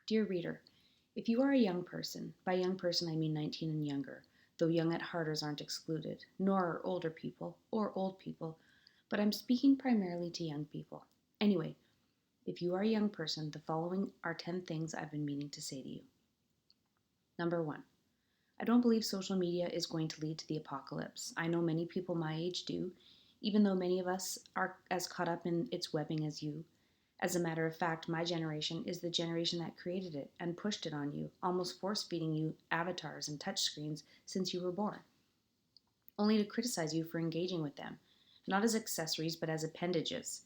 Dear reader, if you are a young person, by young person I mean 19 and younger, though young at hearters aren't excluded, nor are older people or old people, but I'm speaking primarily to young people. Anyway, if you are a young person, the following are 10 things I've been meaning to say to you. Number 1. I don't believe social media is going to lead to the apocalypse. I know many people my age do, even though many of us are as caught up in its webbing as you. As a matter of fact, my generation is the generation that created it and pushed it on you, almost force feeding you avatars and touchscreens since you were born, only to criticize you for engaging with them, not as accessories but as appendages.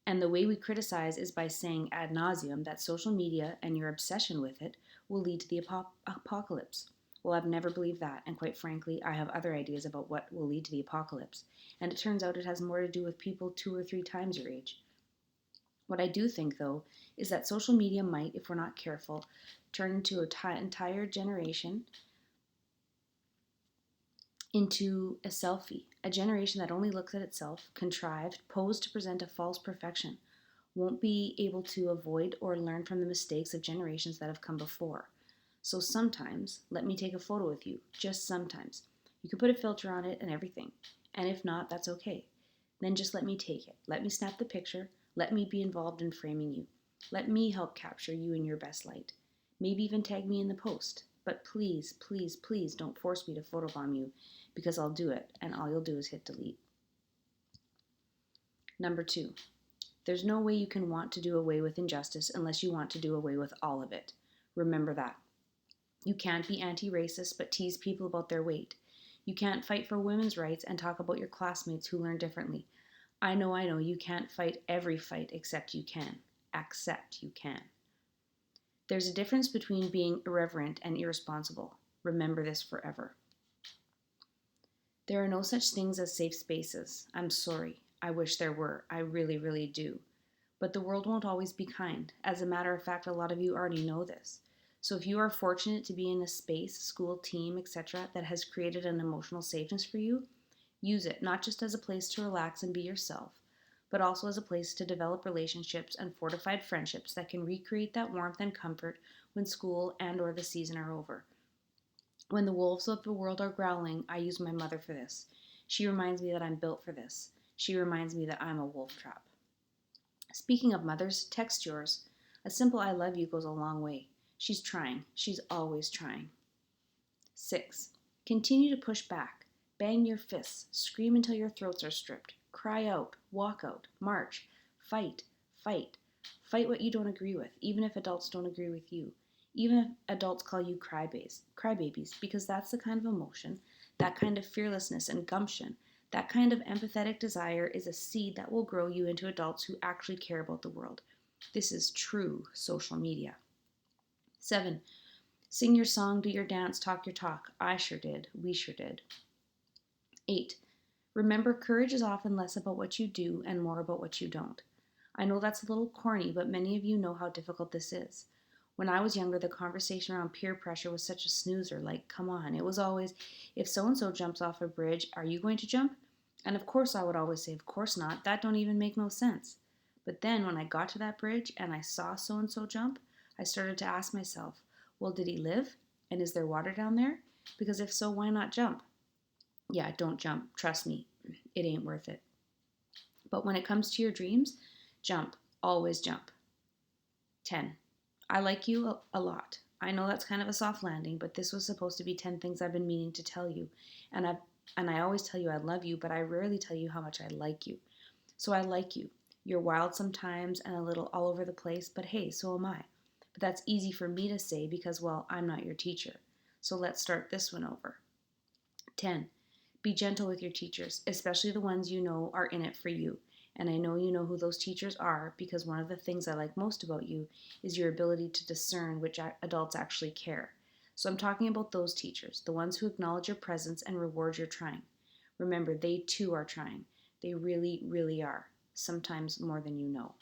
And the way we criticize is by saying ad nauseum that social media and your obsession with it will lead to the apocalypse. Well, I've never believed that, and quite frankly, I have other ideas about what will lead to the apocalypse, and it turns out it has more to do with people 2 or 3 times your age. What I do think, though, is that social media might, if we're not careful, turn into an entire generation into a selfie, a generation that only looks at itself, contrived, posed to present a false perfection, won't be able to avoid or learn from the mistakes of generations that have come before. So sometimes, let me take a photo with you, just sometimes. You can put a filter on it and everything, and if not, that's okay. Then just let me take it. Let me snap the picture. Let me be involved in framing you. Let me help capture you in your best light. Maybe even tag me in the post. But please, please, please don't force me to photobomb you because I'll do it and all you'll do is hit delete. Number 2, there's no way you can want to do away with injustice unless you want to do away with all of it. Remember that. You can't be anti-racist but tease people about their weight. You can't fight for women's rights and talk about your classmates who learn differently. I know, you can't fight every fight except you can. Accept you can. There's a difference between being irreverent and irresponsible. Remember this forever. There are no such things as safe spaces. I'm sorry. I wish there were. I really, really do. But the world won't always be kind. As a matter of fact, a lot of you already know this. So if you are fortunate to be in a space, school, team, etc., that has created an emotional safeness for you, use it not just as a place to relax and be yourself, but also as a place to develop relationships and fortified friendships that can recreate that warmth and comfort when school and or the season are over. When the wolves of the world are growling, I use my mother for this. She reminds me that I'm built for this. She reminds me that I'm a wolf trap. Speaking of mothers, text yours. A simple I love you goes a long way. She's trying. She's always trying. 6. Continue to push back. Bang your fists. Scream until your throats are stripped. Cry out. Walk out. March. Fight. Fight. Fight what you don't agree with, even if adults don't agree with you. Even if adults call you crybabies, because that's the kind of emotion, that kind of fearlessness and gumption, that kind of empathetic desire is a seed that will grow you into adults who actually care about the world. This is true social media. 7. Sing your song, do your dance, talk your talk. I sure did. We sure did. 8. Remember, courage is often less about what you do and more about what you don't. I know that's a little corny, but many of you know how difficult this is. When I was younger, the conversation around peer pressure was such a snoozer. Like, come on. It was always, if so-and-so jumps off a bridge, are you going to jump? And of course I would always say, of course not. That don't even make no sense. But then when I got to that bridge and I saw so-and-so jump, I started to ask myself, well, did he live? And is there water down there? Because if so, why not jump? Yeah, don't jump. Trust me, it ain't worth it. But when it comes to your dreams, jump. Always jump. 10. I like you a lot. I know that's kind of a soft landing, but this was supposed to be 10 things I've been meaning to tell you. And I always tell you I love you, but I rarely tell you how much I like you. So I like you. You're wild sometimes and a little all over the place, but hey, so am I. But that's easy for me to say because, well, I'm not your teacher. So let's start this one over. 10. Be gentle with your teachers, especially the ones you know are in it for you. And I know you know who those teachers are because one of the things I like most about you is your ability to discern which adults actually care. So I'm talking about those teachers, the ones who acknowledge your presence and reward your trying. Remember, they too are trying. They really, really are. Sometimes more than you know.